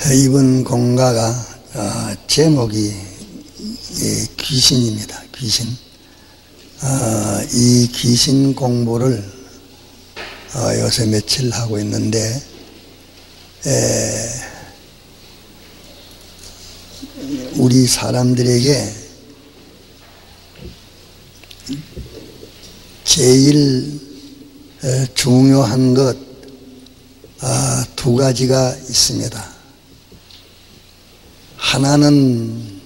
이번 공가가 제목이 귀신입니다. 귀신. 이 귀신 공부를 요새 며칠 하고 있는데 우리 사람들에게 제일 중요한 것 두 가지가 있습니다. 하나는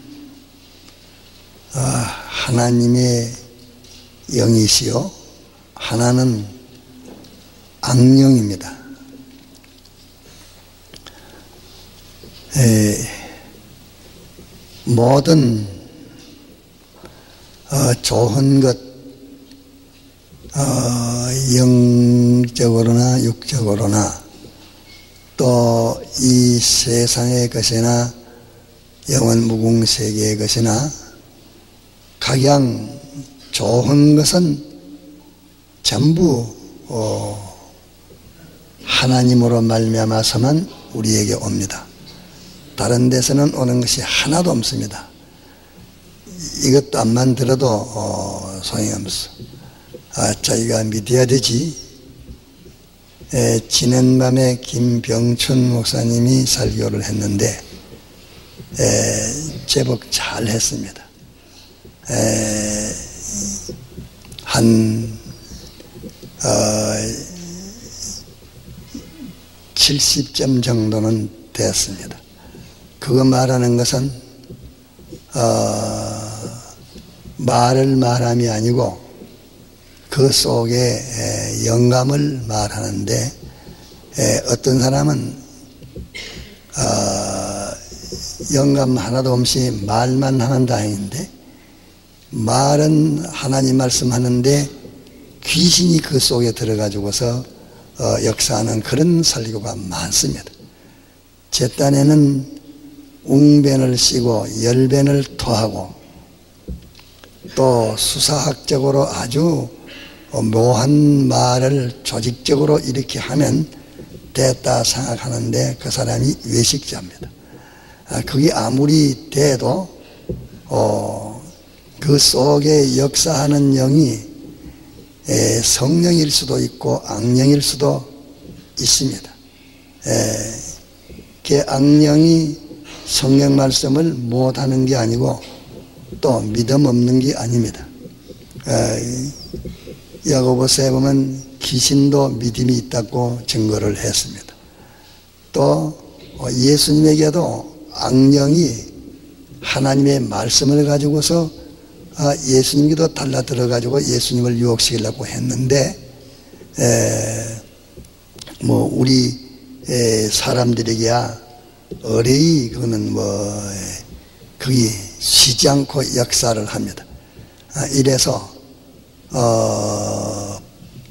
하나님의 영이시요, 하나는 악령입니다. 모든 좋은 것, 영적으로나 육적으로나 또 이 세상의 것이나 영원 무궁세계의 것이나 각양 좋은 것은 전부 하나님으로 말미암아서만 우리에게 옵니다. 다른 데서는 오는 것이 하나도 없습니다. 이것도 안만 들어도 소용이 없어. 자기가 믿어야 되지. 지난 밤에 김병춘 목사님이 설교를 했는데 제법 잘 했습니다. 한 70점 정도는 됐습니다. 그거 말하는 것은 말을 말함이 아니고 그 속에 영감을 말하는데, 어떤 사람은 영감 하나도 없이 말만 하면 다행인데, 말은 하나님 말씀하는데 귀신이 그 속에 들어가지고서 역사하는 그런 설교가 많습니다. 제 딴에는 웅변을 씌고 열변을 토하고 또 수사학적으로 아주 묘한 말을 조직적으로 이렇게 하면 됐다 생각하는데 그 사람이 외식자입니다. 그게 아무리 돼도 그 속에 역사하는 영이 성령일 수도 있고 악령일 수도 있습니다. 그 악령이 성령 말씀을 못하는 게 아니고 또 믿음 없는 게 아닙니다. 야고보서에 보면 귀신도 믿음이 있다고 증거를 했습니다. 또 예수님에게도 악령이 하나님의 말씀을 가지고서 예수님께도 달라들어 가지고 예수님을 유혹시키려고 했는데, 우리 사람들에게야 어레이 그거는 그게 쉬지 않고 역사를 합니다. 이래서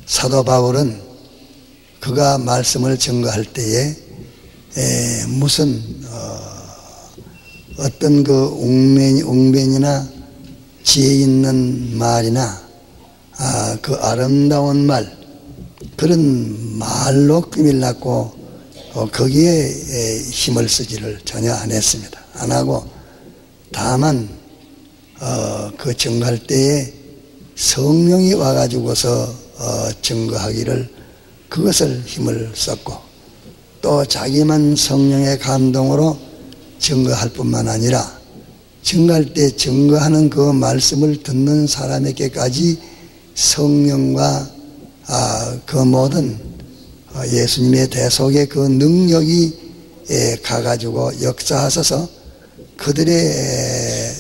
사도 바울은 그가 말씀을 증거할 때에 무슨 어떤 그 웅변이나 지혜 있는 말이나 그 아름다운 말, 그런 말로 꾸밀라고 거기에 힘을 쓰지를 전혀 안 했습니다. 안 하고 다만 그 증거할 때에 성령이 와가지고서 증거하기를 그것을 힘을 썼고, 또 자기만 성령의 감동으로 증거할 뿐만 아니라 증거할 때 증거하는 그 말씀을 듣는 사람에게까지 성령과 그 모든 예수님의 대속의 그 능력이 가가지고 역사하셔서 그들의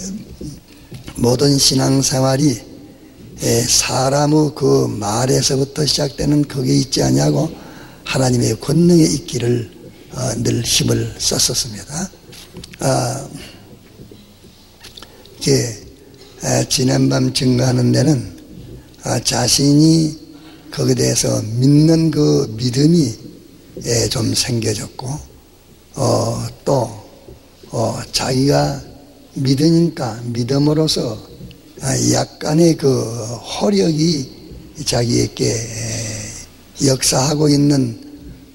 모든 신앙생활이 사람의 그 말에서부터 시작되는 그게 있지 않냐고 하나님의 권능에 있기를 늘 힘을 썼었습니다. 지난밤 증거하는 데는 자신이 거기에 대해서 믿는 그 믿음이 좀 생겨졌고, 또 자기가 믿으니까 믿음으로써 약간의 그 호력이 자기에게 역사하고 있는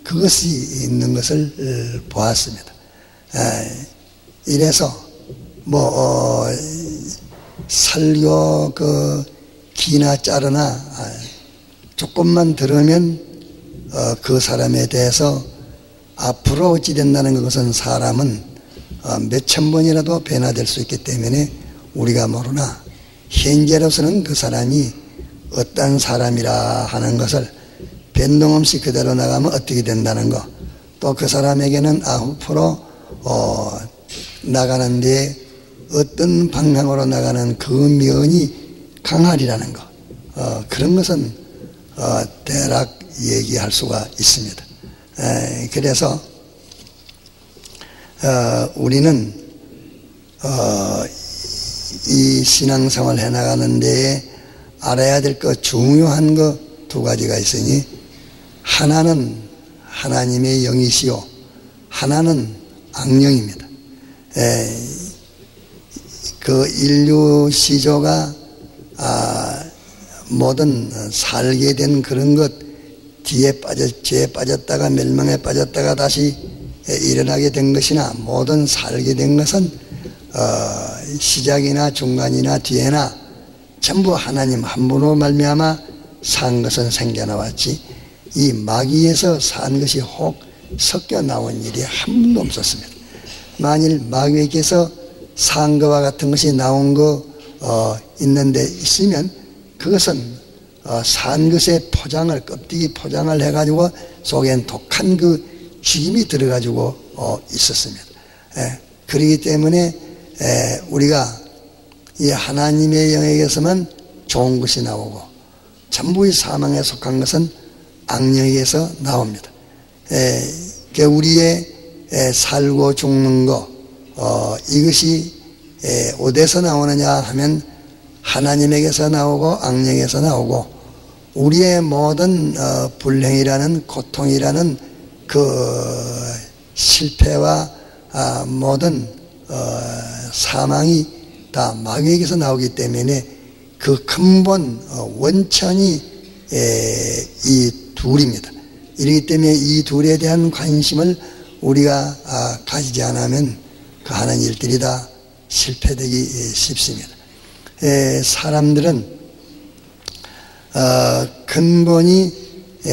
그것이 있는 것을 보았습니다. 이래서 설교 기나 자르나 조금만 들으면 그 사람에 대해서 앞으로 어찌 된다는 것은 사람은 몇천 번이라도 변화될 수 있기 때문에 우리가 모르나 현재로서는 그 사람이 어떤 사람이라 하는 것을 변동없이 그대로 나가면 어떻게 된다는 것, 또 그 사람에게는 앞으로 나가는데 어떤 방향으로 나가는 그 면이 강하리라는 것, 그런 것은 대략 얘기할 수가 있습니다. 그래서 우리는 이 신앙생활 해나가는 데에 알아야 될 것, 중요한 것 두 가지가 있으니, 하나는 하나님의 영이시요 하나는 악령입니다. 그 인류 시조가 모든 살게 된 그런 것, 죄에 빠졌다가 멸망에 빠졌다가 다시 일어나게 된 것이나 모든 살게 된 것은 시작이나 중간이나 뒤에나 전부 하나님 한 분으로 말미암아 산 것은 생겨나왔지, 이 마귀에서 산 것이 혹 섞여 나온 일이 한 번도 없었습니다. 만일 마귀에게서 산 것과 같은 것이 나온 거 있는데 있으면 그것은 산 것의 포장을, 껍데기 포장을 해가지고 속엔 독한 그 죽임이 들어가지고 있었습니다. 그렇기 때문에 우리가 이 하나님의 영에게서만 좋은 것이 나오고 전부의 사망에 속한 것은 악령에게서 나옵니다. 우리의 살고 죽는 것, 이것이 어디서 나오느냐 하면 하나님에게서 나오고 악령에서 나오고, 우리의 모든 불행이라는, 고통이라는 그 실패와 모든 사망이 다 마귀에게서 나오기 때문에 그 근본 원천이 이 둘입니다. 이렇기 때문에 이 둘에 대한 관심을 우리가 가지지 않으면 그 하는 일들이 다 실패되기 쉽습니다. 사람들은 근본이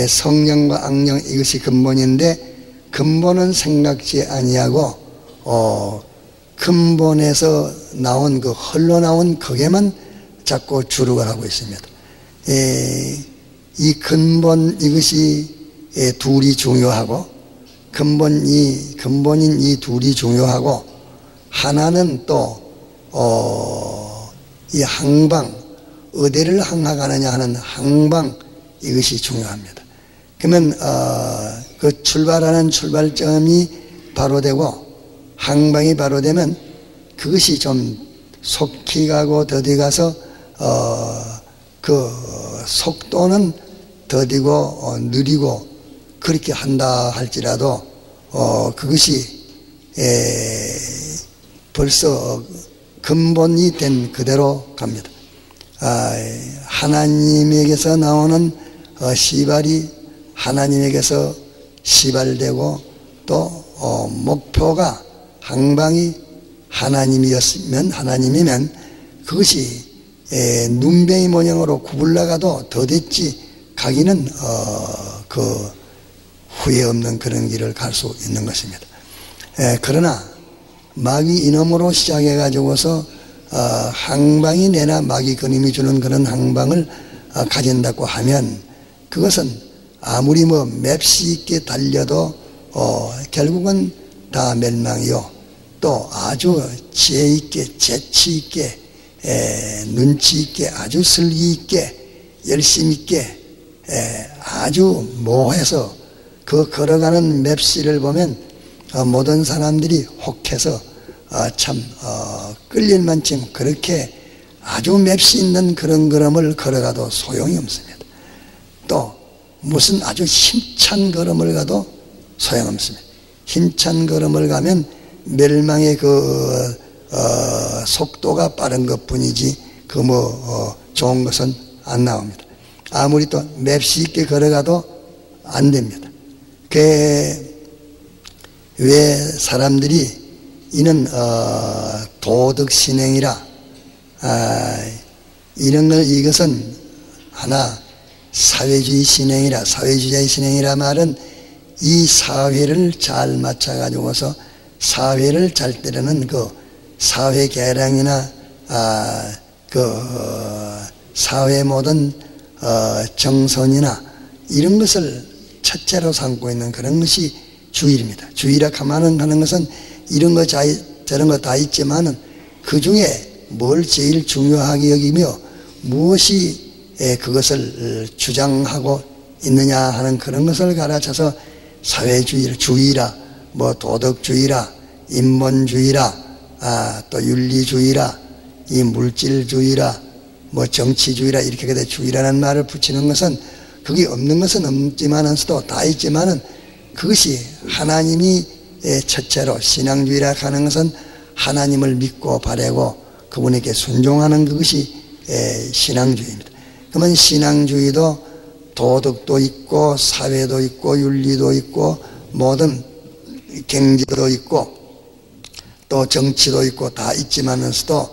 성령과 악령, 이것이 근본인데 근본은 생각지 아니하고 근본에서 나온 그 흘러나온 거기에만 자꾸 주력을 하고 있습니다. 이 근본, 이것이 둘이 중요하고, 근본인 이 둘이 중요하고, 하나는 또 이 항방, 어디를 향하가느냐 하는 항방, 이것이 중요합니다. 그러면 그 출발하는 출발점이 바로 되고 항방이 바로 되면 그것이 좀 속히 가고 더디 가서 그 속도는 더디고 느리고 그렇게 한다 할지라도 그것이 벌써 근본이 된 그대로 갑니다. 하나님에게서 나오는 시발이 하나님에게서 시발되고, 또 목표가 항방이 하나님이면 그것이 눈뱅이 모양으로 구불나가도 더딨지 가기는 그 후회 없는 그런 길을 갈 수 있는 것입니다. 그러나 마귀 이놈으로 시작해 가지고서 항방이 내나 마귀 그림이 주는 그런 항방을 가진다고 하면 그것은 아무리 맵시 있게 달려도 결국은 다 멸망이요, 또 아주 지혜 있게, 재치 있게, 눈치 있게, 아주 슬기 있게, 열심 있게, 아주 모해서 그 걸어가는 맵시를 보면 모든 사람들이 혹해서 참 끌릴 만큼 그렇게 아주 맵시 있는 그런 걸음을 걸어가도 소용이 없습니다. 또 무슨 아주 힘찬 걸음을 가도 소용없습니다. 힘찬 걸음을 가면 멸망의 그 속도가 빠른 것 뿐이지 그 좋은 것은 안 나옵니다. 아무리 또 맵시 있게 걸어가도 안 됩니다. 왜 사람들이 이는 도덕 신행이라. 이것은 하나 사회주의 신행이라. 사회주의 신행이라 말은 이 사회를 잘 맞춰가지고서 사회를 잘 때려는 그 사회 계량이나 사회 모든 정선이나 이런 것을 첫째로 삼고 있는 그런 것이 주의입니다. 주의라 하는 것은 이런 거 저런 거 다 있지만은 그 중에 뭘 제일 중요하게 여기며 무엇이 그것을 주장하고 있느냐 하는 그런 것을 가르쳐서 사회주의라, 뭐 도덕주의라, 인본주의라, 또 윤리주의라, 이 물질주의라, 뭐 정치주의라 이렇게 주의라는 말을 붙이는 것은 그게 없는 것은 없지만서도 다 있지만은 그것이 하나님이 첫째로 신앙주의라 하는 것은 하나님을 믿고 바라고 그분에게 순종하는 그것이 신앙주의입니다. 그러면 신앙주의도 도덕도 있고 사회도 있고 윤리도 있고 모든 경제도 있고 또 정치도 있고 다 있지만서도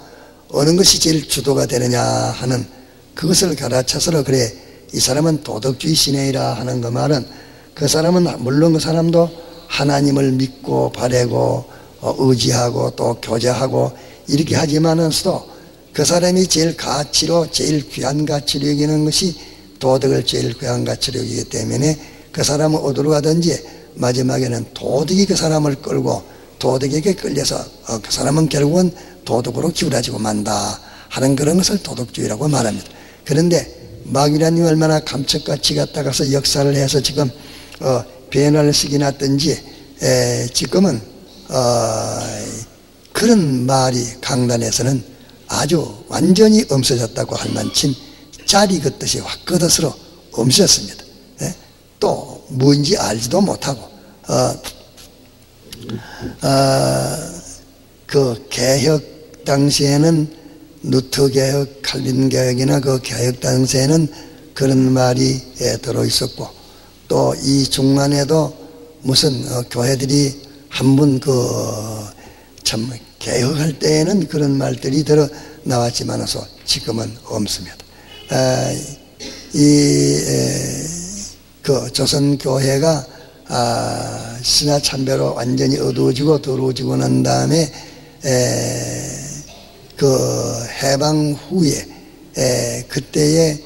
어느 것이 제일 주도가 되느냐 하는 그것을 가르쳐서 그래 이 사람은 도덕주의 신앙이라 하는 그 말은 그 사람은 물론 그 사람도 하나님을 믿고 바라고 의지하고 또 교제하고 이렇게 하지만서도 그 사람이 제일 가치로 제일 귀한 가치로 여기는 것이 도덕을 제일 귀한 가치로 여기기 때문에 그 사람은 어디로 가든지 마지막에는 도덕이 그 사람을 끌고 도덕에게 끌려서 그 사람은 결국은 도덕으로 기울어지고 만다 하는 그런 것을 도덕주의라고 말합니다. 그런데 마귀라님이 얼마나 감쪽같이 갔다 가서 역사를 해서 지금 변화를 쓰긴 했든지 지금은 그런 말이 강단에서는 아주 완전히 없어졌다고 할 만큼 자리 긋듯이 확 긋어서 없어졌습니다. 또 뭔지 알지도 못하고 그 개혁 당시에는 루터 개혁, 칼빈 개혁이나 그 개혁 당시에는 그런 말이 들어있었고 또 이 중간에도 무슨 교회들이 한번 참 개혁할 때에는 그런 말들이 들어 나왔지만서 지금은 없습니다. 그 조선교회가 신화참배로 완전히 어두워지고 더러워지고 난 다음에 그 해방 후에 그때에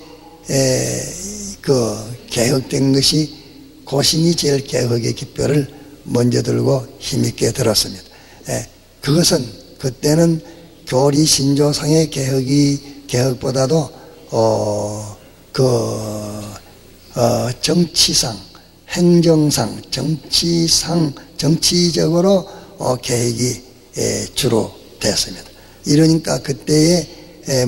그 개혁된 것이 고신이 제일 개혁의 깃발을 먼저 들고 힘있게 들었습니다. 그것은 그때는 교리 신조상의 개혁보다도 정치상, 행정상, 정치적으로 개혁이 주로 됐습니다. 이러니까 그때에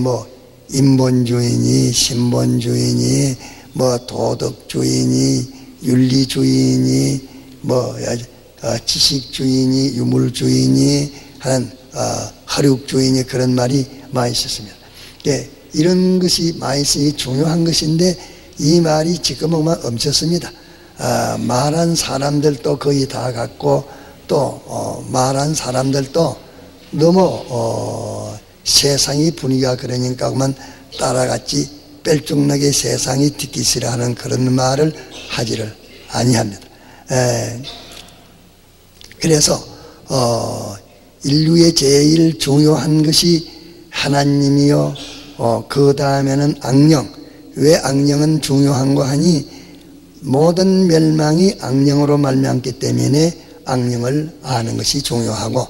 뭐 인본주의니 신본주의니 뭐 도덕주의니 윤리주의니 뭐 지식주의니 유물주의니 하는 화륙주의니 그런 말이 많이 있었습니다. 이런 것이 많이 있으니 중요한 것인데 이 말이 지금은 없었습니다. 말한 사람들도 거의 다 같고 또 말한 사람들도 너무 세상이 분위기가 그러니까 그만 따라갔지 뺄쭉나게 세상이 듣기 싫어하는 그런 말을 하지를 아니합니다. 그래서 인류의 제일 중요한 것이 하나님이요 그 다음에는 악령. 왜 악령은 중요한고 하니 모든 멸망이 악령으로 말미암기 때문에 악령을 아는 것이 중요하고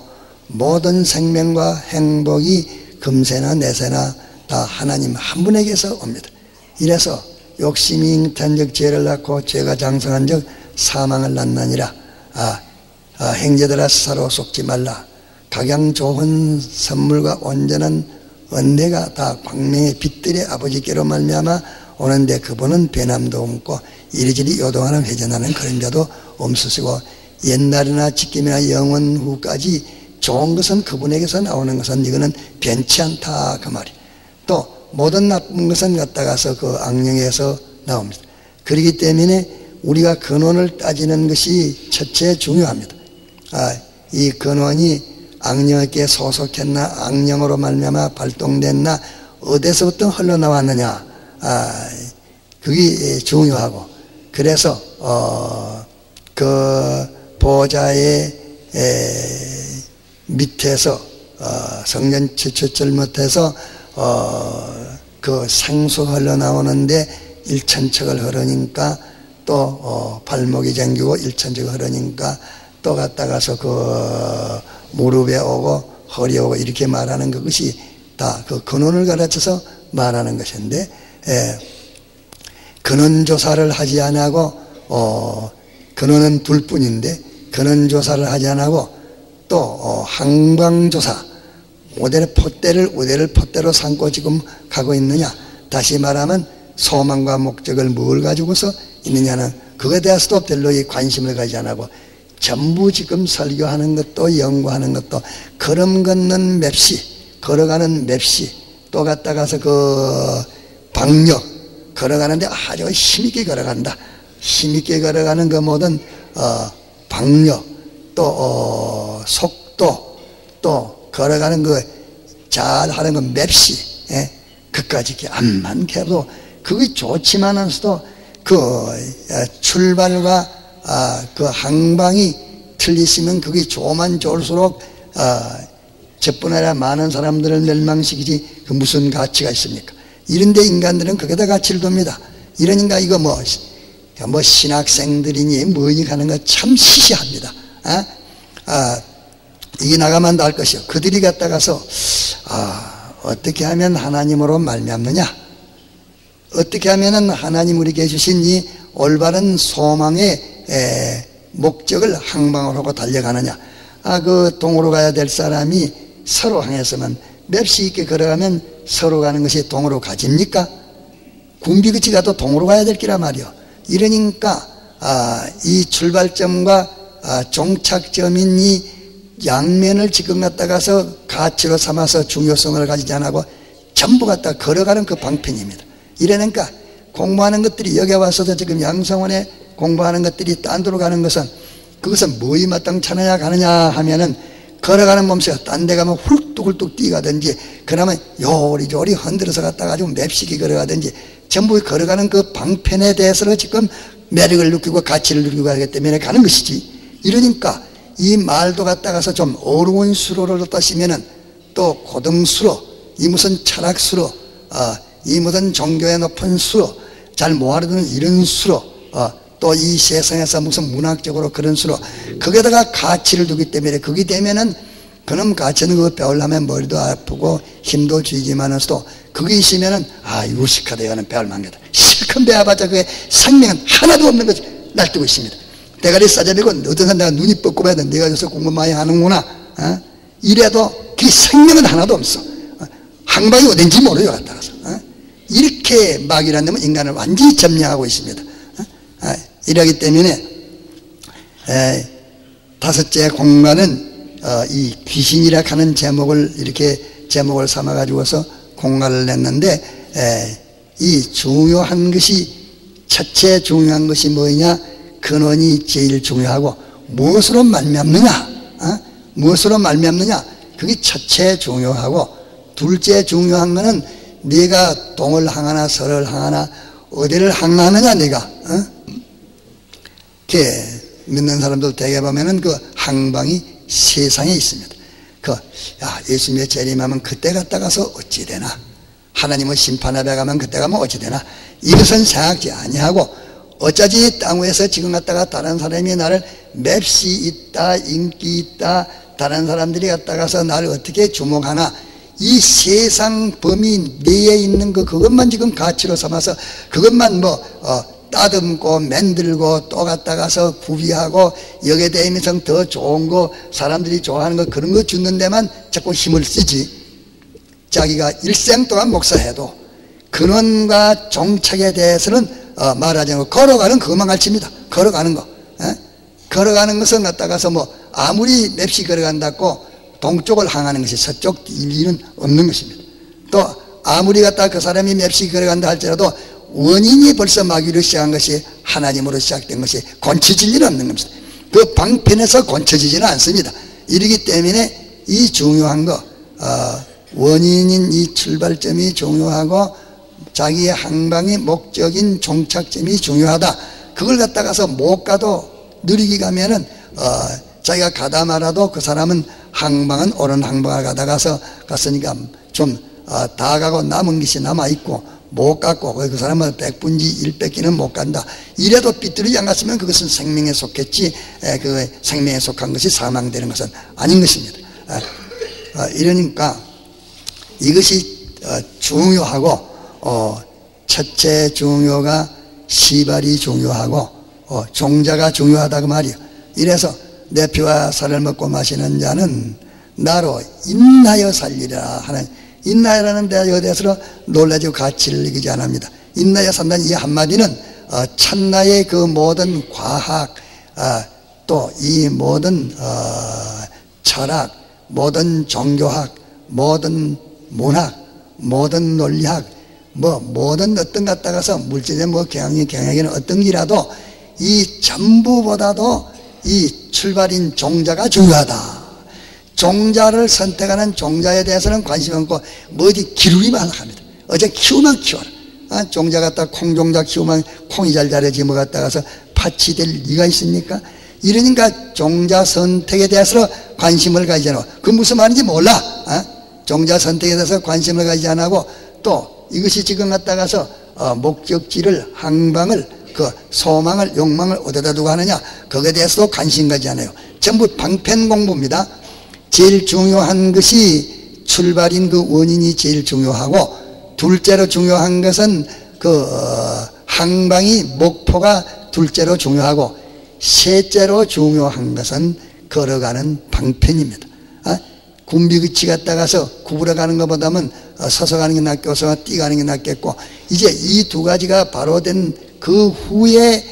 모든 생명과 행복이 금세나 내세나 다 하나님 한 분에게서 옵니다. 이래서 욕심이 잉태한즉 죄를 낳고 죄가 장성한즉 사망을 낳나니라. 행제들아 스사로 속지 말라. 각양 좋은 선물과 온전한 은혜가 다 광명의 빛들의 아버지께로 말미암아 오는데 그분은 변함도 없고 이리저리 요동하는 회전하는 그런 자도 없으시고 옛날이나 지금이나 영원 후까지 좋은 것은 그분에게서 나오는 것은 이거는 변치 않다 그 말이. 또 모든 나쁜 것은 갖다가서 그 악령에서 나옵니다. 그렇기 때문에 우리가 근원을 따지는 것이 첫째 중요합니다. 이 근원이 악령에게 소속했나, 악령으로 말미암아 발동됐나, 어디서부터 흘러나왔느냐, 그게 중요하고, 그래서 그 보좌의 밑에서 성전 지추철 밑에서 그 생수 흘러나오는데 일천척을 흐르니까 또 발목이 잠기고 일천척을 흐르니까 또 갔다가서 그 무릎에 오고 허리에 오고 이렇게 말하는 그것이 다 그 근원을 가르쳐서 말하는 것인데, 근원 조사를 하지 않고 근원은 둘뿐인데 근원 조사를 하지 않고 또 항방 조사, 우대를 포대로 삼고 지금 가고 있느냐, 다시 말하면 소망과 목적을 뭘 가지고서 있느냐는 그거에 대해서도 별로 이 관심을 가지지 않고 전부 지금 설교하는 것도 연구하는 것도 걸음 걷는 맵시, 걸어가는 맵시, 또 갔다가서 그 방력 걸어가는데 아주 힘있게 걸어간다. 힘있게 걸어가는 그 모든 방력, 또 속도, 또 걸어가는 그 잘하는 그 맵시, 그까지 이렇게 암만 해도 그게 좋지만은서도 그 출발과 그 항방이 틀리시면 그게 좋으면 좋을수록 저뿐 아니라 많은 사람들을 멸망시키지 그 무슨 가치가 있습니까? 이런데 인간들은 거기다 가치를 둡니다. 이러니까 이거 뭐 신학생들이니 뭐니 하는 거 참 시시합니다. 이게 나가면 다 알 것이요. 그들이 갔다가서 어떻게 하면 하나님으로 말미암느냐, 어떻게 하면 하나님 우리에게 주신 이 올바른 소망의 목적을 항방을 하고 달려가느냐. 그 동으로 가야 될 사람이 서로 향해서만 맵시 있게 걸어가면 서로 가는 것이 동으로 가집니까? 군비그치 가도 동으로 가야 될 기라 말이요. 이러니까 이 출발점과 종착점인 이 양면을 지금 갖다가서 가치로 삼아서 중요성을 가지지 않고 전부 갖다 걸어가는 그 방편입니다. 이러니까 공부하는 것들이 여기 와서도 지금 양성원에 공부하는 것들이 딴 데로 가는 것은 그것은 뭐이 마땅찮아야 가느냐 하면은 걸어가는 몸새가 딴 데 가면 훌뚝훌뚝 뛰가든지 그러면 요리조리 흔들어서 갔다가 좀 맵시게 걸어가든지 전부 걸어가는 그 방편에 대해서는 지금 매력을 느끼고 가치를 느끼고 하기 때문에 가는 것이지. 이러니까 이 말도 갖다가서 좀 어려운 수로를 갖다 쓰면은 또 고등수로, 이 무슨 철학수로, 이 무슨 종교의 높은 수로, 잘 못 알아듣는 이런 수로, 또 이 세상에서 무슨 문학적으로 그런 수로 거기에다가 가치를 두기 때문에 그게 되면은 그놈 가치는 그거 배우려면 머리도 아프고 힘도 쥐지만서도 그게 있으면은 유식하다 는 배울 만하다. 실컷 배워봤자 그게 생명은 하나도 없는 것이 날뛰고 있습니다. 대가리 싸잡이고 어떤 사람 내가 눈이 뻗고 봐야 돼. 내가 저서 공부 많이 하는구나. 이래도 그 생명은 하나도 없어. 항방이 어딘지 모르요. 갔다가서. 이렇게 막이라는 놈은 인간을 완전히 점령하고 있습니다. 이러기 때문에 다섯째 공간은 이 귀신이라 하는 제목을 이렇게 제목을 삼아 가지고서 공간을 냈는데 이 중요한 것이 첫째 중요한 것이 뭐냐? 근원이 제일 중요하고 무엇으로 말미암느냐? 무엇으로 말미암느냐? 그게 첫째 중요하고 둘째 중요한 거는 네가 동을 향하나 서를 향하나 어디를 향하느냐 네가 이렇게 믿는 사람들 대개 보면은 그 항방이 세상에 있습니다. 예수님의 재림하면 그때 갔다가서 어찌 되나? 하나님의 심판하러 가면 그때 가면 어찌 되나? 이것은 생각지 아니하고 어쩌지 땅 위에서 지금 갔다가 다른 사람이 나를 맵시 있다, 인기 있다, 다른 사람들이 갔다가서 나를 어떻게 주목하나? 이 세상 범위 내에 있는 그것만 지금 가치로 삼아서 그것만 따듬고 만들고 또 갔다가서 구비하고 여기에 대해서 더 좋은 거 사람들이 좋아하는 거 그런 거 주는 데만 자꾸 힘을 쓰지. 자기가 일생 동안 목사해도 근원과 종착에 대해서는 말하지 않고 걸어가는 그것만 가르칩니다. 걸어가는 거. 걸어가는 것은 갖다가서 아무리 맵시 걸어간다고 동쪽을 향하는 것이 서쪽 일리는 없는 것입니다. 또 아무리 갖다가 그 사람이 맵시 걸어간다 할지라도 원인이 벌써 마귀로 시작한 것이 하나님으로 시작된 것이 고쳐질 일은 없는 겁니다. 그 방편에서 고쳐지지는 않습니다. 이러기 때문에 이 중요한 거, 원인인 이 출발점이 중요하고 자기의 항방의 목적인 종착점이 중요하다. 그걸 갖다가서 못 가도 느리게 가면은 자기가 가다 말아도 그 사람은 항방은 옳은 항방을 가다가서 갔으니까 좀 다 가고 남은 것이 남아있고 못 갔고 그 사람은 백분지 100기는 못 간다. 이래도 삐뚤어지 안 갔으면 그것은 생명에 속했지 그 생명에 속한 것이 사망되는 것은 아닌 것입니다. 이러니까 이것이 중요하고 첫째 중요가 시발이 중요하고 종자가 중요하다고 말이요. 이래서 내 피와 살을 먹고 마시는 자는 나로 인하여 살리라 하는, 인하여라는 데에 대해서 놀라지고 가치를 이기지 않습니다. 인하여 산다는 이 한마디는 찬나의 그 모든 과학, 또 이 모든 철학, 모든 종교학, 모든 문학, 모든 논리학, 모든 어떤 갖다가서 물질의 경영에는 어떤 기라도 이 전부보다도 이 출발인 종자가 중요하다. 종자를 선택하는 종자에 대해서는 관심 없고 어디 기르기만 합니다. 어제 키우면 키워라. 종자 갖다 콩종자 키우면 콩이 잘 자라지 뭐 갖다가서 팥이 될 리가 있습니까? 이러니까 종자 선택에 대해서 관심을 가지지 않고, 그 무슨 말인지 몰라. 종자 선택에 대해서 관심을 가지지 않고, 또 이것이 지금 갖다가서 목적지를, 항방을, 그 소망을, 욕망을 어디다 두고 하느냐, 거기에 대해서도 관심 가지지 않아요. 전부 방편 공부입니다. 제일 중요한 것이 출발인 그 원인이 제일 중요하고, 둘째로 중요한 것은 그 항방이, 목표가 둘째로 중요하고, 셋째로 중요한 것은 걸어가는 방편입니다. 군비그치 갔다가서 구부러가는 것보다는 서서 가는 게 낫겠고 뛰가는 게 낫겠고, 이제 이 두 가지가 바로 된 그 후에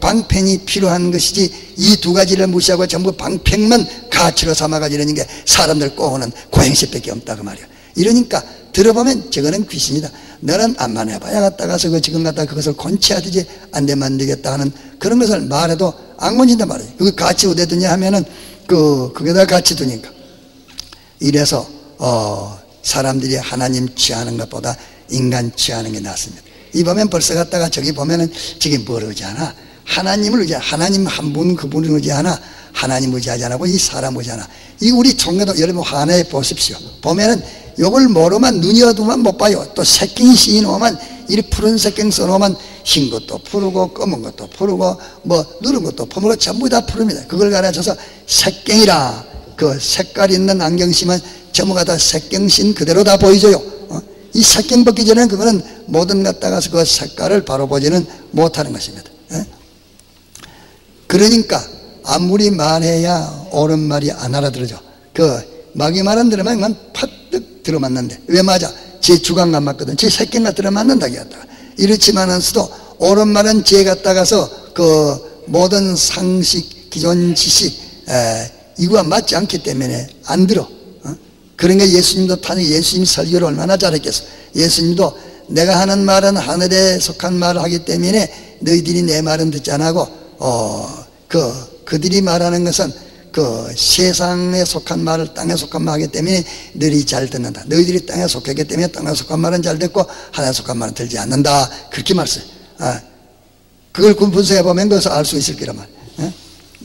방편이 필요한 것이지, 이 두 가지를 무시하고 전부 방편만 가치로 삼아가지는 게 사람들 꼬우는 고행시밖에 없다고 말이야. 이러니까 들어보면 저거는 귀신이다. 너는 암만 해봐야 갔다가서 그 지금 갖다가 그것을 권치하듯이 안 되면 안 되겠다 하는 그런 것을 말해도 안 권친단 말이에요. 그 가치 어디에 두냐 하면은 그게다 가치 두니까. 이래서 사람들이 하나님 취하는 것보다 인간 취하는 게 낫습니다. 이 보면 벌써 갔다가 저기 보면은 저기 뭘 의지하나? 하나님을 의지하나? 하나님 한 분 그분을 의지하나? 하나님 의지하지 않고 이 사람 의지하나? 이 우리 종교도 여러분 화내에 보십시오. 보면은 요걸 모르면 눈이 어두우면 못 봐요. 또 색갱이 씌워놓으면 이 푸른 색갱 써놓으면 흰 것도 푸르고 검은 것도 푸르고 뭐 누른 것도 푸르고 전부 다 푸릅니다. 그걸 가르쳐서 색갱이라, 그 색깔 있는 안경 쓰면 전부가 다 색갱신 그대로 다 보이죠요. 이 색갱 벗기 전에는 그거는 모든 갖다가서 그 색깔을 바로 보지는 못하는 것입니다. 그러니까 아무리 말해야 옳은 말이 안 알아들어져. 마귀 말은 들으면 그만 팥뜩 들어맞는데, 왜 맞아? 제 주관과 맞거든. 제 새끼가 들어맞는다 그랬다가. 이렇지만은서도 옳은 말은 제 갖다가서 그 모든 상식, 기존 지식 이거와 맞지 않기 때문에 안 들어. 그러니까 예수님도 예수님 설교를 얼마나 잘했겠어. 예수님도 내가 하는 말은 하늘에 속한 말을 하기 때문에 너희들이 내 말은 듣지 않고 그들이 말하는 것은 그 세상에 속한 말을 땅에 속한 말 하기 때문에 너희들이 잘 듣는다. 너희들이 땅에 속했기 때문에 땅에 속한 말은 잘 듣고 하늘에 속한 말은 들지 않는다. 그렇게 말씀. 그걸 분석해 보면 그것을 알 수 있을 거란 말이에요.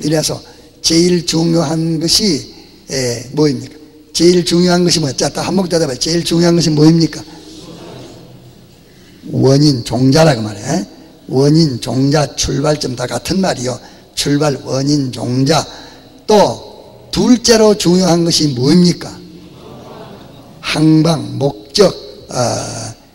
이래서 제일 중요한 것이 뭐입니까? 제일 중요한 것이 뭐야? 자, 한 번 대답해. 제일 중요한 것이 뭐입니까? 원인, 종자라고 말해. 원인, 종자, 출발점 다 같은 말이요. 출발, 원인, 종자. 또 둘째로 중요한 것이 뭐입니까? 항방, 목적,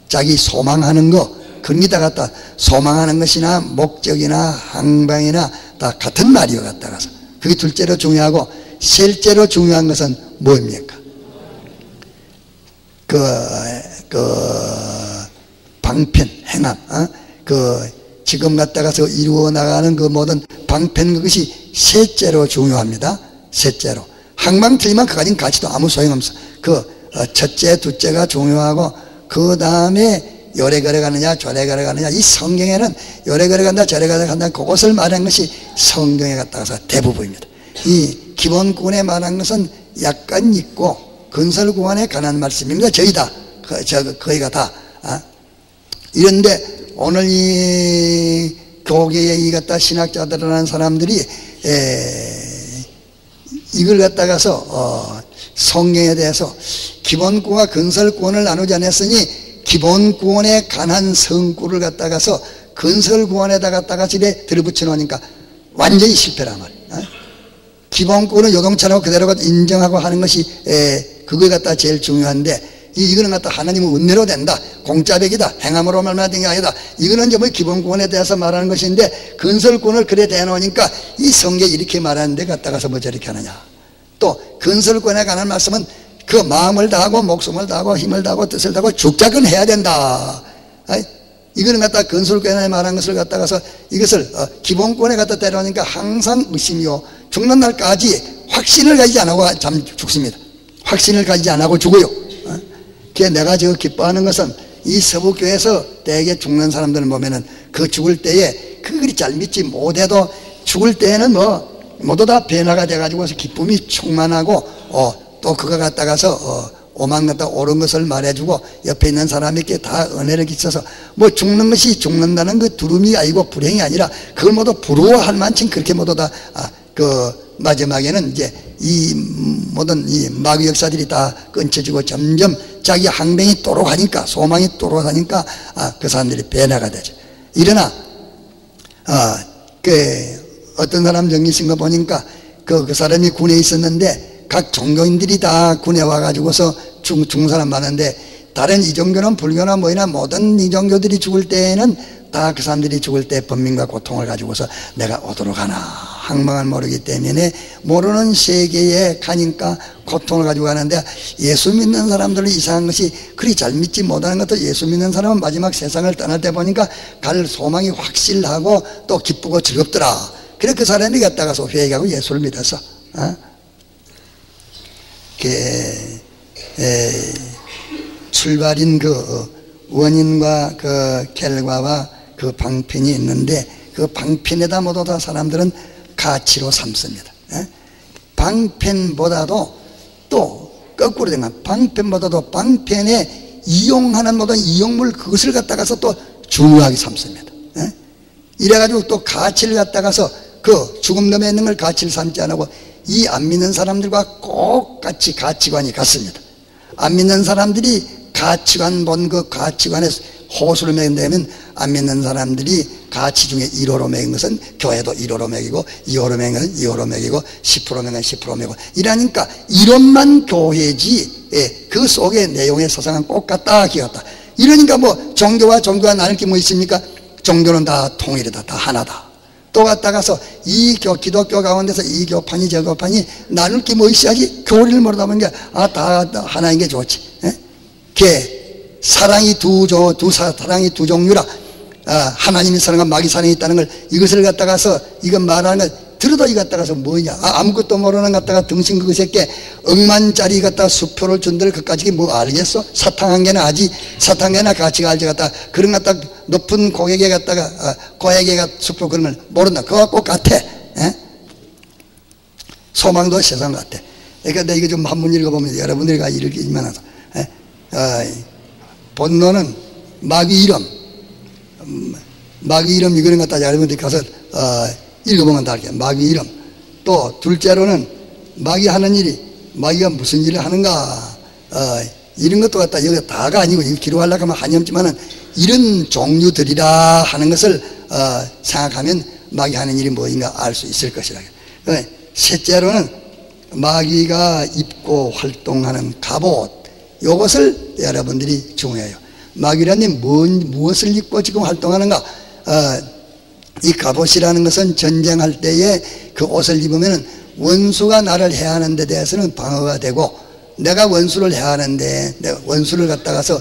자기 소망하는 거, 그런 게 다 같다. 소망하는 것이나 목적이나 항방이나 다 같은 말이요. 갖다가서 그게 둘째로 중요하고, 셋째로 중요한 것은 뭐입니까? 방편, 행함, 지금 갖다가서 이루어 나가는 그 모든 방편, 그것이 셋째로 중요합니다. 셋째로. 항방 틀리면 그 가진 가치도 아무 소용없어. 첫째, 둘째가 중요하고, 그 다음에 요래 걸어가느냐, 저래 걸어가느냐. 이 성경에는 요래 걸어간다, 저래 걸어간다, 그것을 말한 것이 성경에 갖다가서 대부분입니다. 이 기본군에 말한 것은 약간 있고 건설구원에 관한 말씀입니다. 거의가 다. 이런데 오늘 이 교계에 이 갖다 신학자들이라는 사람들이 이걸 갖다가서 성경에 대해서 기본구와 건설구원을 나누지 않았으니 기본구원에 관한 성구를 갖다가서 건설구원에다 갖다가 집에 들어붙여 놓으니까 완전히 실패란 말이에요. 기본구는 요동차라고 그대로 인정하고 하는 것이 그걸 갖다 제일 중요한데, 이거는 갖다 하나님은 은혜로 된다, 공짜백이다, 행함으로 말미암아 된 게 아니다. 이거는 이제 뭐 기본구원에 대해서 말하는 것인데, 건설구원을 그래 대놓으니까 이 성경에 이렇게 말하는데 갖다가서 뭐 저렇게 하느냐. 또 건설구원에 관한 말씀은 그 마음을 다하고 목숨을 다하고 힘을 다하고 뜻을 다하고 죽자건 해야 된다. 이거는 갖다 건설구원에 말한 것을 갖다가서 이것을 기본구원에 갖다 대놓으니까 항상 의심이요, 죽는 날까지 확신을 가지지 않고 죽습니다. 확신을 가지지 않고 죽어요. 그게 내가 저 기뻐하는 것은 이 서북교회에서 대개 죽는 사람들을 보면은 그 죽을 때에 그리 잘 믿지 못해도 죽을 때에는 뭐 모두 다 변화가 돼가지고서 기쁨이 충만하고 또 그거 갖다가서 오만 갖다 옳은 것을 말해주고 옆에 있는 사람에게 다 은혜를 끼쳐서 뭐 죽는 것이 죽는다는 그 두름이 아니고 불행이 아니라 그걸 모두 부러워할 만큼 그렇게 모두 다 마지막에는 이제 이 모든 이 마귀 역사들이 다 끊쳐지고 점점 자기 항뱅이 또록하니까, 소망이 또록하니까 그 사람들이 변화가 되죠. 일어나 어떤 사람 정리 쓴 거 보니까 그 사람이 군에 있었는데 각 종교인들이 다 군에 와가지고서 죽은 사람 많은데, 다른 이종교는 불교나 뭐나 모든 이종교들이 죽을 때에는 다 그 사람들이 죽을 때 번민과 고통을 가지고서 내가 오도록 하나 항망을 모르기 때문에 모르는 세계에 가니까 고통을 가지고 가는데, 예수 믿는 사람들은 이상한 것이 그리 잘 믿지 못하는 것도, 예수 믿는 사람은 마지막 세상을 떠날 때 보니까 갈 소망이 확실하고 또 기쁘고 즐겁더라. 그래 그 사람이 갔다가서 회개하고 예수를 믿어서 출발인 그 원인과 그 결과와 그 방편이 있는데, 그 방편에다 모두 다 사람들은 가치로 삼습니다. 방편보다도 또 거꾸로 된 건, 방편보다도 방편에 이용하는 모든 이용물, 그것을 갖다가서 또 중요하게 삼습니다. 이래가지고 또 가치를 갖다가서 그 죽음 넘에 있는 걸 가치를 삼지 않고, 이 안 믿는 사람들과 꼭 같이 가치관이 같습니다. 안 믿는 사람들이 가치관 본 그 가치관에 호수를 매긴다면, 안 믿는 사람들이 가치 중에 1호로 매긴 것은 교회도 1호로 매기고, 2호로 매긴 것은 2호로 매기고, 10% 매긴 것은 10% 매기고, 이러니까 이론만 교회지 그 속의 내용의 사상은 꼭 같다 기었다. 이러니까 뭐 종교와 나눌 게 뭐 있습니까? 종교는 다 통일이다, 다 하나다. 또 갔다가서 이 기독교 가운데서 이 교판이 저 교판이 나눌 게 뭐 있어야지. 교리를 모르다 보니까 다 하나인 게 좋지. 사랑이 사랑이 두 종류라. 하나님의 사랑과 마귀 사랑이 있다는 걸, 이것을 갖다가서 이건 말하는 걸 들어도 이 갖다가서 뭐냐, 아무것도 모르는 갖다가 등신 그것에게 억만짜리 갖다가 수표를 준들 그까지 뭐 알겠어? 사탕 한 개나 아지, 사탕 한 개나 가치가 알지 갖다가 그런 갖다가 높은 고객에 갖다가 고액에 수표 그런 걸 모른다. 그거 꼭 같아. 소망도 세상 같아. 그러니까 내가 이거 좀 한번 읽어보면 여러분들이 읽기만 하다. 본론은 마귀 이름 이거는 갖다 여러분들이 가서 읽어보면 다 알게. 마귀 이름. 또 둘째로는 마귀 하는 일이, 마귀가 무슨 일을 하는가, 이런 것도 갖다 여기 다가 아니고, 이거 기록하려고 하면 한염지만은 이런 종류들이라 하는 것을 생각하면 마귀 하는 일이 뭐인가 알 수 있을 것이라. 셋째로는 마귀가 입고 활동하는 갑옷, 이것을 여러분들이 중요해요. 마귀라는 무엇을 입고 지금 활동하는가? 이 갑옷이라는 것은 전쟁할 때에 그 옷을 입으면 원수가 나를 해하는 데 대해서는 방어가 되고, 내가 원수를 해하는데 내가 원수를 갖다가서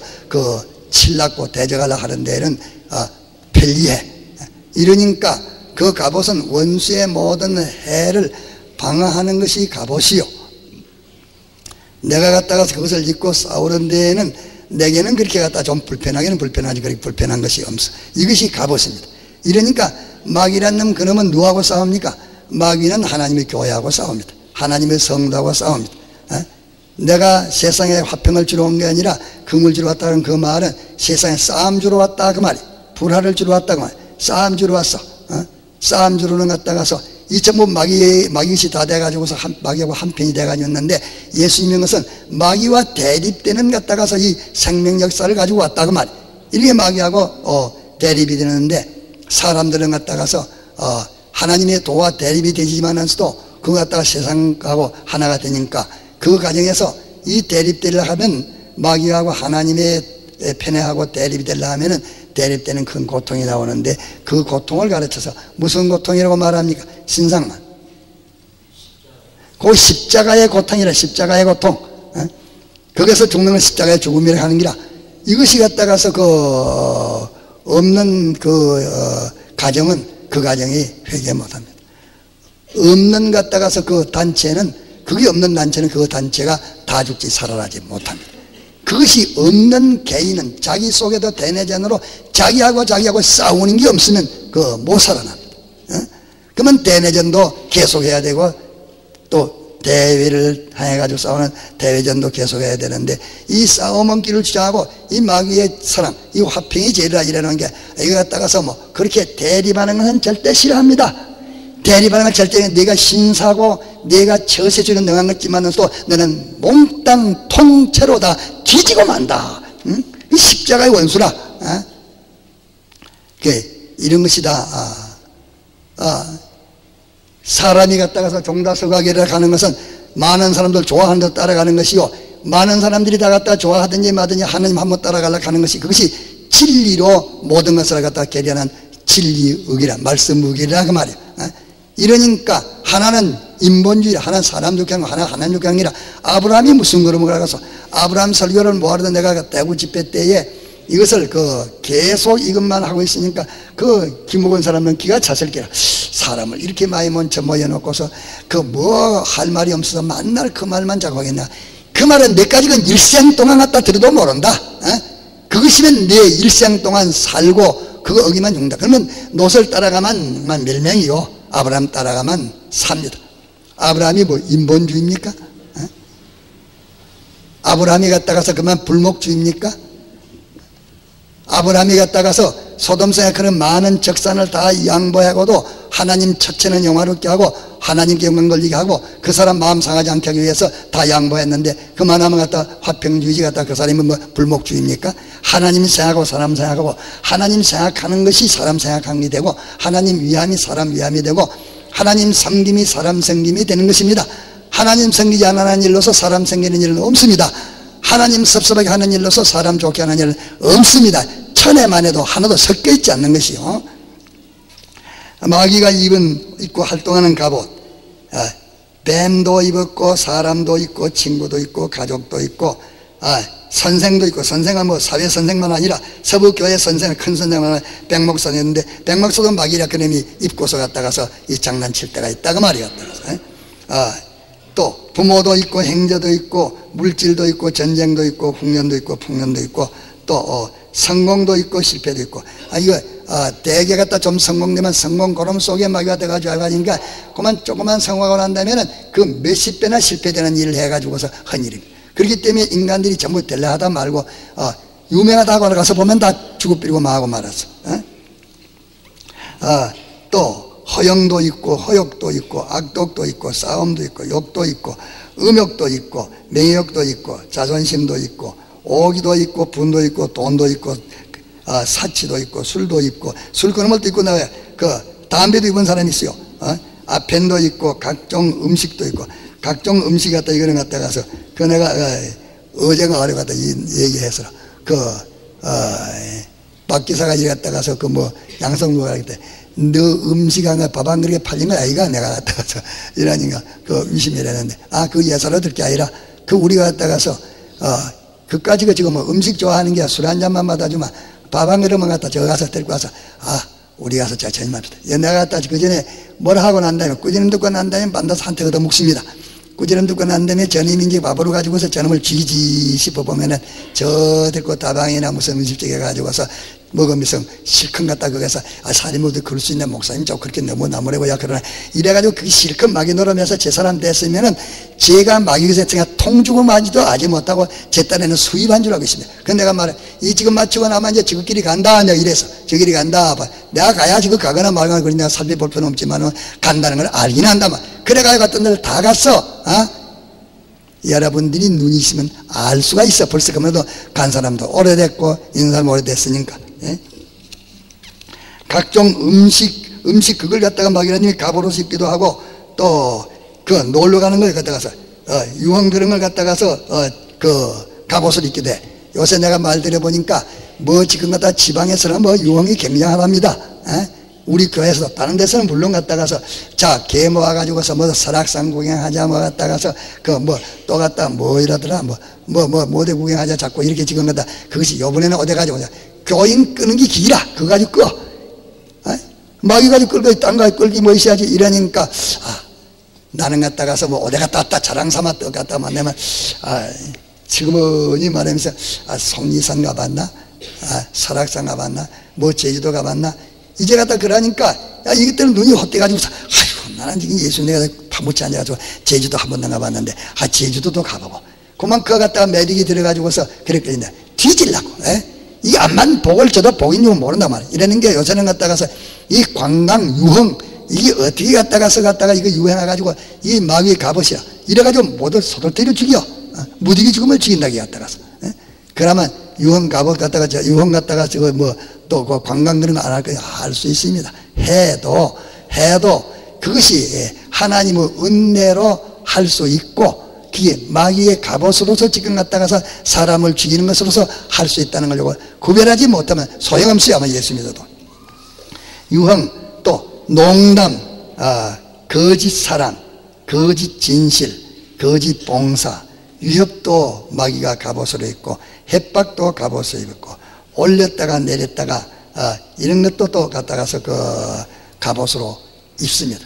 칠라고 대적하려고 하는 데는 편리해. 이러니까 그 갑옷은 원수의 모든 해를 방어하는 것이 갑옷이요. 내가 갖다가서 그것을 입고 싸우는 데에는 내게는 그렇게 갖다 좀 불편하기는 불편하지, 그렇게 불편한 것이 없어. 이것이 갑옷입니다. 이러니까 마귀라는 그놈은 누구하고 싸웁니까? 마귀는 하나님의 교회하고 싸웁니다. 하나님의 성도하고 싸웁니다. 내가 세상에 화평을 주러 온 게 아니라 금을 주러 왔다는 그 말은 세상에 싸움 주러 왔다 그 말이, 불화를 주러 왔다 그 말. 싸움 주러 왔어. 싸움 주러는 갔다가서 이 전부 마귀것이 다 돼가지고서 마귀하고 한편이 돼가지고였는데, 예수님인 것은 마귀와 대립되는 갔다가서 이 생명 역사를 가지고 왔다 그 말. 이렇게 마귀하고 대립이 되는데, 사람들은 갔다가서 하나님의 도와 대립이 되지만서도 그거 갖다가 세상하고 하나가 되니까, 그 과정에서 이 대립되려 하면 마귀하고 하나님의 편애하고 대립이 되려 하면은 대립되는 큰 고통이 나오는데, 그 고통을 가르쳐서 무슨 고통이라고 말합니까? 신상만. 그 십자가의 고통이라, 십자가의 고통. 거기서 죽는 건 십자가의 죽음이라 하는 기라. 이것이 갖다가서 없는 가정은 그 가정이 회개 못합니다. 없는 갖다가서 그 단체는, 그게 없는 단체는 그 단체가 다 죽지 살아나지 못합니다. 그것이 없는 개인은 자기 속에도 대내전으로 자기하고 싸우는 게 없으면 못 살아납니다. 그러면 대내전도 계속해야 되고, 또 대회를 해가지고 싸우는 대회전도 계속해야 되는데, 이 싸움은 길을 주장하고 이 마귀의 사랑, 이 화평이 제일이라 이러는 게, 이거 갖다가서 그렇게 대립하는 것은 절대 싫어합니다. 대립하는 건 절대, 네가 신사고 네가 처세주는 능한 것지만은 또 너는 몽땅 통째로 다 뒤지고 만다. 이 십자가의 원수라. 이런 것이 다 사람이 갔다가서 종다서가기를 가는 것은 많은 사람들 좋아하는 데 따라가는 것이요, 많은 사람들이 다 갖다가 좋아하든지 마든지 하나님 한번 따라가려고 하는 것이, 그것이 진리로 모든 것을 갖다가 계련한 진리의기라, 말씀의기라 그 말이야. 이러니까 하나는 인본주의라, 하나는 사람 죽향, 하나는 하나님 죽향이라. 아브라함이 무슨 걸음을 가서 아브라함 설교를 뭐하든 내가 대구 집회 때에 이것을 계속 이것만 하고 있으니까 김옥원 사람은 기가 찼을 게라. 사람을 이렇게 많이 먼저 모여놓고서 뭐 할 말이 없어서 만날 그 말만 자꾸 하겠나. 그 말은 내까지는 일생 동안 갖다 들어도 모른다. 그것이면 내 일생 동안 살고 그거 어기만 죽는다. 그러면 노설 따라가면 몇 명이요, 아브라함 따라가면 삽니다. 아브라함이 뭐 인본주의입니까? 아브라함이 갔다가서 그만 불목주의입니까? 아브라함이 갔다가서 소돔성에 그런 많은 적산을 다 양보하고도 하나님 첫째는 영화롭게 하고 하나님께 영광 걸리게 하고 그 사람 마음 상하지 않게 하기 위해서 다 양보했는데, 그만하면 갖다 화평주의지 갖다 그 사람이 뭐 불목주의입니까? 하나님 생각하고 사람 생각하고, 하나님 생각하는 것이 사람 생각하는 게 되고, 하나님 위함이 사람 위함이 되고, 하나님 섬김이 사람 섬김이 되는 것입니다. 하나님 섬기지 않는 일로서 사람 섬기는 일은 없습니다. 하나님 섭섭하게 하는 일로서 사람 좋게 하는 일은 없습니다. 천에만 해도 하나도 섞여 있지 않는 것이요. 마귀가 입고 활동하는 갑옷, 뱀도 입었고 사람도 있고 친구도 있고 가족도 있고 선생도 있고, 선생은 뭐 사회 선생만 아니라 서북교회 선생, 큰 선생만 아니라 백목사였는데, 백목사도 마귀라 그놈이 입고서 갔다가서 이 장난칠 때가 있다 그 말이 갔다가서. 또 부모도 있고 행자도 있고 물질도 있고 전쟁도 있고 흉년도 있고 풍년도 있고, 또 성공도 있고 실패도 있고. 이거 대개 갖다 좀 성공되면 성공 고름 속에 마귀가 돼가지고 하니까 그만 조그만 성공하고 난다면은 그 몇십 배나 실패되는 일을 해가지고서 한 일입니다. 그렇기 때문에 인간들이 전부 될라 하다 말고 유명하다고 가서 보면 다 죽어버리고 망하고 말았어. 또 허영도 있고 허욕도 있고 악독도 있고 싸움도 있고 욕도 있고 음욕도 있고 명욕도 있고 자존심도 있고 오기도 있고 분도 있고 돈도 있고 사치도 있고 술도 있고, 술 끊은 것도 있고, 담배도 입은 사람이 있어요. 아펜도 있고 각종 음식도 있고, 각종 음식 갖다 이거는 갖다 가서 내가 어제가 어려 갖다 얘기해서 박 기사가 이리 갔다 가서 양성구가 그때 너 음식 한 거 밥 한 그릇에 팔린 거 아이가 내가 갔다 가서 이러니까 의심이라는데, 그 예사로 들 게 아니라 우리가 갔다 가서 그까지 지금 음식 좋아하는 게 술 한 잔만 받아주면 밥 한 그릇만 갖다 저 가서 데리고 와서 우리 가서 천천히 맙시다. 내가 갖다 그 전에 뭐라 하고 난 다음에 꾸지름 듣고 난 다음에 반드시 한테 얻어 묵습니다. 꾸지름 듣고 난 다음에 저놈이 이제 밥으로 가지고서 저놈을 쥐지 싶어 보면은 저 데리고 다방이나 무슨 음식집에 가지고서 먹으면서 실컷 갖다 거기서 사리모도 그럴 수 있네, 목사님 좀 그렇게 너무 나무래고야 그러나 이래가지고 그 실컷 마귀 노름해서 제 사람 됐으면은 제가 마귀 세팅가 통주고 마지도 아지 못하고 제 딴에는 수입한 줄 알고 있습니다. 근데 내가 말해 이 지금 마치고 나면 이제 지구끼리 간다 내가 이래서 저길이 간다 내가 가야 지금 가거나 말거나 그러니 내가 살펴볼 필요는 없지만은 간다는 걸 알긴 한다만 그래가지고 갔던 데를 다 갔어. 여러분들이 눈이 있으면 알 수가 있어. 벌써 그만도 간 사람도 오래됐고 있는 사람 오래됐으니까. 예? 각종 음식 그걸 갖다가 마귀라님이 갑오로 씹기도 하고 또 그 놀러 가는 걸 갖다가서 유흥 그런 걸 갖다가서 그 갑옷을 입기도 해. 요새 내가 말 들어보니까 뭐 지금 갖다 지방에서는 뭐 유흥이 굉장하답니다. 우리 교회에서 다른 데서는 물론 갔다가서 자 개 모아가지고서 뭐 설악산 구경하자 뭐 갔다가서 그 뭐 또 갔다 뭐 이러더라 모대 구경하자 자꾸 이렇게 지금 갖다 그것이 요번에는 어디 가지고 교인 끄는 게 길어. 그거 가지고 끄어. 마귀 가지고 끌고 딴 거 끌기 뭐 있어야지 이러니까 나는 갔다가서 뭐 어디 갔다 왔다 자랑 삼아 또 갔다 만나면 지금은 말하면서 속리산 가봤나 설악산 가봤나 뭐 제주도 가봤나 이제 갔다 그러니까 이것들은 눈이 헛돼가지고 아이고 나는 지금 예수 내가 파묻지 않아가지고 제주도 한 번 나가봤는데 제주도도 가보고 그만 그거 갖다가 매력이 들어가지고서 그랬거든요. 뒤질라고. 이게 암만 복을 줘도 복인 줄 모른단 말이야. 이러는 게 요새는 갔다가서 이 관광 유흥 이게 어떻게 갔다가 이거 유행해가지고 이 마귀의 갑옷이야. 이래가지고 모두 소돌대로 죽여. 무디기 죽으면 죽인다기 갔다가서. 그러면 유흥 갑옷 갔다가 유흥 갔다가 저거 뭐 또 그 관광 그런 거 안 할 거야. 할 수 있습니다. 해도 그것이 하나님의 은혜로 할 수 있고 그게 마귀의 갑옷으로서 지금 갔다가서 사람을 죽이는 것으로서 할 수 있다는 걸 구별하지 못하면 소용없어요. 아마 예수 믿어도. 유흥 또 농담 거짓 사랑 거짓 진실 거짓 봉사 위협도 마귀가 갑옷으로 입고 협박도 갑옷으로 입고 올렸다가 내렸다가 이런 것도 또 갖다가서 그 갑옷으로 입습니다.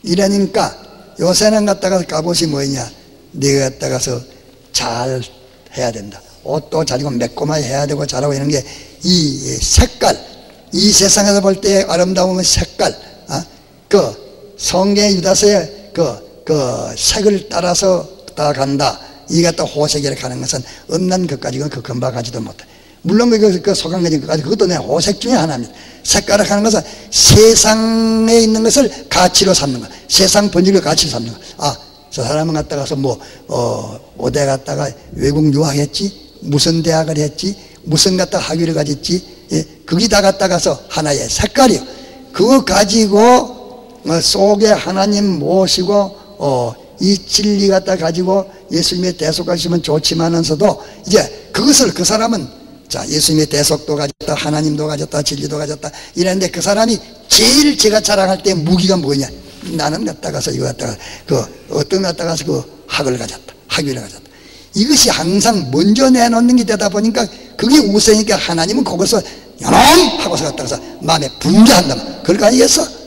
이러니까 요새는 갖다가 갑옷이 뭐냐 네가 갖다가서 잘 해야 된다. 옷도 잘 입고 매꼬마이 해야 되고 잘하고 이런 게 이 색깔 이 세상에서 볼 때 아름다움의 색깔 그 성경의 유다서의 그 색을 따라서 따라간다. 이 갖다 호색이라 가는 것은 없는 것까지 그 금방 가지도 못해. 물론 그 소강가진 것까지 그것도 내 호색 중에 하나입니다. 색깔을 하는 것은 세상에 있는 것을 가치로 삼는 것. 세상 본질을 가치로 삼는 것. 저 사람은 갔다가서 어디 갔다가 외국 유학했지? 무슨 대학을 했지? 무슨 갖다 학위를 가졌지? 그게 다 갔다가서 하나의 색깔이요. 그거 가지고 속에 하나님 모시고 이 진리 갖다 가지고 예수님의 대속하시면 좋지만은서도 이제 그것을 그 사람은 자 예수님의 대속도 가졌다 하나님도 가졌다 진리도 가졌다 이랬는데 그 사람이 제일 제가 자랑할 때 무기가 뭐냐 나는 갔다가서 이거 갖다가 어떤 갔다가서 그 학을 가졌다 학위를 가졌다 이것이 항상 먼저 내놓는 게 되다 보니까 그게 우선이니까 하나님은 거기서 연엄 하고서 갔다가서 마음에 분개한다면 그럴 거 아니겠어?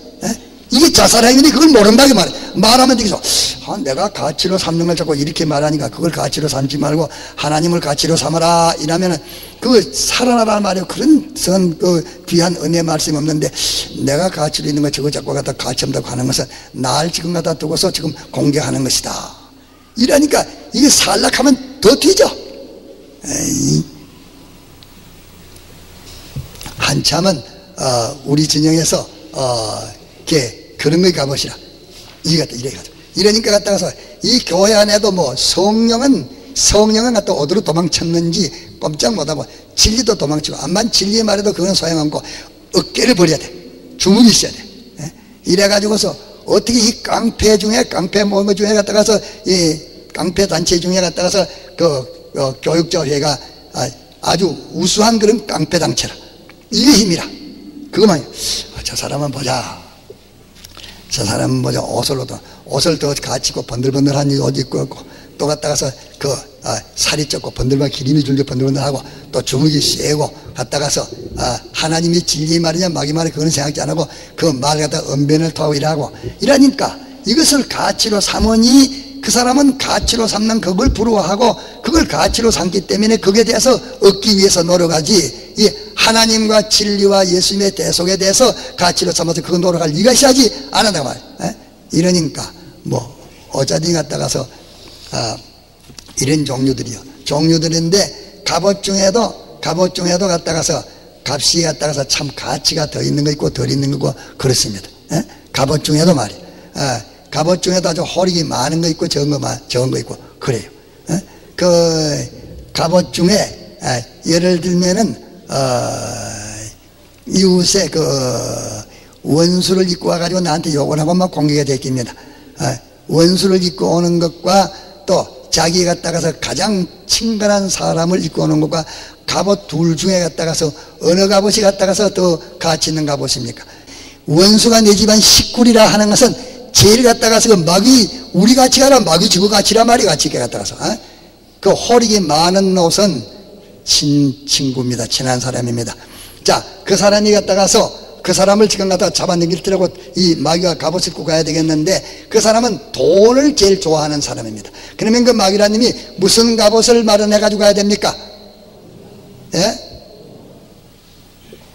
이게 자살행위인데 그걸 모른다고 말해. 말하면 되겠어. 내가 가치로 삼는 걸 자꾸 이렇게 말하니까 그걸 가치로 삼지 말고 하나님을 가치로 삼아라 이러면은 그 살아나라는 말이에요. 그런 그 귀한 은혜 말씀이 없는데 내가 가치로 있는 거 저거 자꾸 갖다 가치 없다고 하는 것은 날 지금 갖다 두고서 지금 공개하는 것이다. 이러니까 이게 살락하면 더 뒤져. 한참은 우리 진영에서 그런 걸 가보시라. 이러니까 갔다가서 이 교회 안에도 뭐 성령은 갖다 어디로 도망쳤는지 꼼짝 못하고 진리도 도망치고 암만 진리의 말에도 그건 소용없고 어깨를 버려야 돼. 주먹이 있어야 돼. 이래가지고서 어떻게 이 깡패 중에 깡패 모임 중에 갔다가서 이 깡패 단체 중에 갔다가서 그 교육자회가 아주 우수한 그런 깡패 단체라. 이게 힘이라. 그거만 저 사람은 보자. 저 사람은 보자. 옷을 더 갖추고 번들번들한 옷 입고 또 갔다가서 살이 쪘고 번들번 기름이 줄줄 번들번들하고 또 주먹이 세고 갔다가서 하나님이 진리 말이냐 마귀 말이 그건 생각지 안 하고 그 말 갖다 언변을 토하고 이러고 이러니까 이것을 가치로 삼으니 그 사람은 가치로 삼는 그걸 부러워하고 그걸 가치로 삼기 때문에 거기에 대해서 얻기 위해서 노력하지 하나님과 진리와 예수님의 대속에 대해서 가치로 삼아서 그거 노력할 리가 있어야지 안 한다고 말이에요. 이러니까 뭐 어쩌니 갔다가서 이런 종류들인데 갑옷 중에도 갔다가서 값이 갔다가서 참 가치가 더 있는 거 있고 덜 있는 거고 그렇습니다. 갑옷 중에도 말이에요. 갑옷 중에도 아주 호릭이 많은 거 있고 적은 거 있고 그래요. 그 갑옷 중에 예를 들면은 이웃에 그 원수를 입고 와가지고 나한테 욕을 하고 막 공격이 됐습니다. 원수를 입고 오는 것과 또 자기 갔다가서 가장 친근한 사람을 입고 오는 것과 갑옷 둘 중에 갔다가서 어느 갑옷이 갔다가서 더 가치 있는 갑옷입니까? 원수가 내 집안 식구리라 하는 것은 제일 갔다가서 그 마귀 우리 가치가 아니라 마귀 지구 가치라 말이 가치 있게 갔다가서 그 호릭이 많은 옷은 친구입니다. 친한 사람입니다. 자, 그 사람이 갔다가서 그 사람을 지금 갖다 잡아당기려고 이 마귀가 갑옷을 입고 가야 되겠는데 그 사람은 돈을 제일 좋아하는 사람입니다. 그러면 그 마귀라는 님이 무슨 갑옷을 마련해 가지고 가야 됩니까?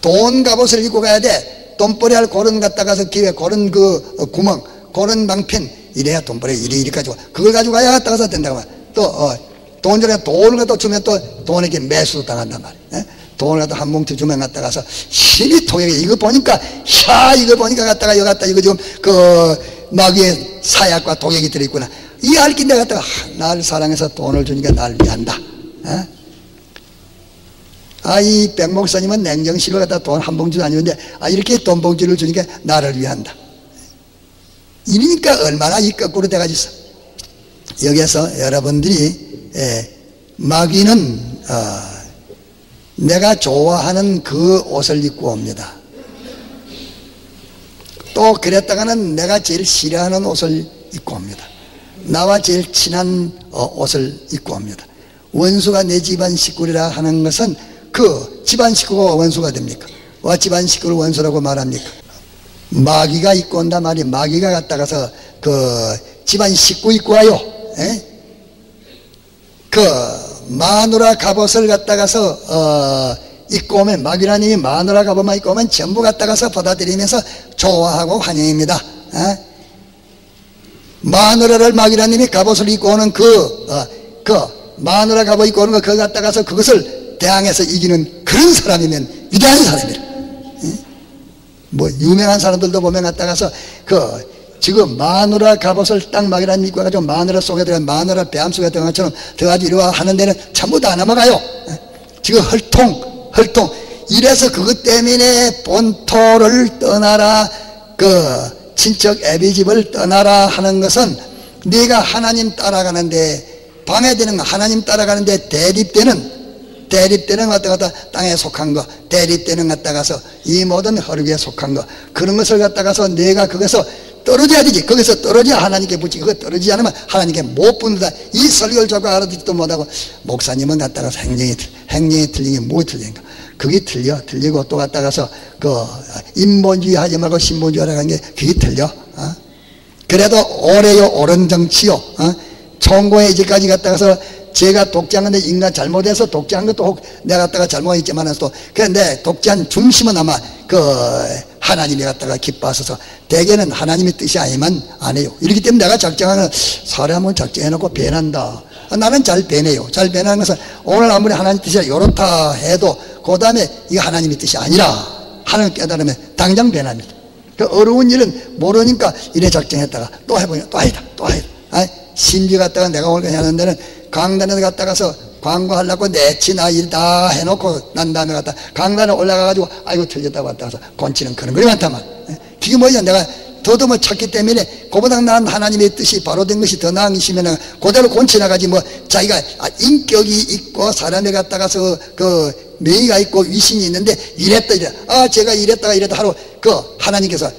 돈 갑옷을 입고 가야 돼. 돈벌이할 고른 갖다가서 기회 고른 그 구멍 고른 방편 이래야 돈벌이 이리 가지고 그걸 가지고 가야 갔다가서 된다고 말. 또 돈 전에 돈을 갖다 주면 또 돈에게 매수도 당한단 말이에요. 돈을 갖다 한 뭉치 주면 갔다가서 힘이 통해 이거 보니까 이거 보니까 갔다가 여기 갔다 이거 지금 그 마귀의 사약과 독약이 들어있구나 이 알긴 내가 갔다가 나를 사랑해서 돈을 주니까 나를 위한다. 이 백목사님은 냉정실을 갖다 돈 한 봉지도 아니었는데 이렇게 돈 봉지를 주니까 나를 위한다. 이러니까 얼마나 이 거꾸로 돼가지고 있어. 여기에서 여러분들이 마귀는 내가 좋아하는 그 옷을 입고 옵니다. 또 그랬다가는 내가 제일 싫어하는 옷을 입고 옵니다. 나와 제일 친한 옷을 입고 옵니다. 원수가 내 집안 식구리라 하는 것은 그 집안 식구가 원수가 됩니까? 와 집안 식구를 원수라고 말합니까? 마귀가 입고 온단 말이 마귀가 갔다가서 그 집안 식구 입고 와요. 그 마누라 갑옷을 갖다가서 입고 오면 마귀라는 님이 마누라 갑옷만 입고 오면 전부 갖다가서 받아들이면서 좋아하고 환영입니다. 마누라를 마귀라는 님이 갑옷을 입고 오는 그 마누라 갑옷 입고 오는 거 그거 갖다가서 그것을 대항해서 이기는 그런 사람이면 위대한 사람이라. 뭐 유명한 사람들도 보면 갖다가서 지금 마누라 갑옷을 딱 마귀라는 입고 가지고 마누라 속에 들어가 마누라 배암 속에 들어간 것처럼 들어가지고 이리와 하는 데는 전부 다 넘어가요. 지금 헐통 이래서 그것 때문에 본토를 떠나라 친척 애비집을 떠나라 하는 것은 네가 하나님 따라가는데 방해되는 거 하나님 따라가는데 대립되는 갔다가 땅에 속한 거 대립되는 갔다가서 이 모든 허르기에 속한 거 그런 것을 갖다가서 내가 거기서 떨어져야 되지. 거기서 떨어져야 하나님께 붙지. 그거 떨어지지 않으면 하나님께 못 붙는다. 이 설교를 자꾸 알아듣지도 못하고 목사님은 갔다가서 행령이 틀린 게 뭐 틀린가? 그게 틀리고 또 갔다가서 인본주의 하지 말고 신본주의 하라는 게 그게 틀려. 그래도 오래요 옳은 정치요. 총공에 이제까지 갔다가서 제가 독재하는데 인간 잘못해서 독재한 것도 혹 내가 갖다가 잘못했지만 또 그런데 독재한 중심은 아마 하나님이 갖다가 기뻐하셔서 대개는 하나님의 뜻이 아니면 안 해요. 이렇기 때문에 내가 작정하는 사람은 작정해놓고 변한다. 나는 잘 변해요. 잘 변하는 것은 오늘 아무리 하나님 뜻이 이렇다 해도 그 다음에 이거 하나님의 뜻이 아니라 하나님 깨달으면 당장 변합니다. 그 어려운 일은 모르니까 이래 작정했다가 또 해보니까 또 아니다. 심지 갔다가 내가 오늘 하는 데는 강단에 갔다가서 광고하려고 내치나 일다 해놓고 난 다음에 갔다 강단에 올라가가지고 아이고 틀렸다고 갔다가서 곤치는 그런 글이 많다만 그게 뭐냐 내가 더듬어 찾기 때문에 그보다 나은 하나님의 뜻이 바로 된 것이 더 나으시면은 그대로 곤치나가지 뭐 자기가 인격이 있고 사람에 갔다가서 명의가 있고 위신이 있는데 이랬다 제가 이랬다 하루 하나님께서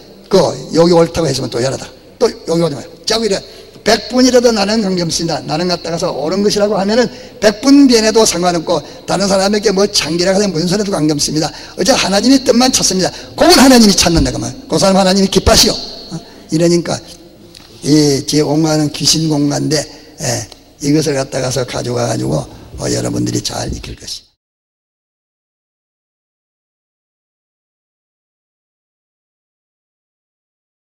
여기 옳다고 했으면 또 열하다 또 여기 오지 마요 자꾸 이래 100분이라도 나는 관계없습니다. 나는 갔다가서 옳은 것이라고 하면은 100분 변해도 상관없고 다른 사람에게 뭐 창기라고 하면 무슨 소리도 관계없습니다. 어제 하나님의 뜻만 찾습니다. 그걸 하나님이 찾는다 그만. 그 사람 하나님이 기뻐하시오. 이러니까 제 옹호하는 귀신 공간인데 이것을 갖다가서 가져가가지고 여러분들이 잘 익힐 것입니다.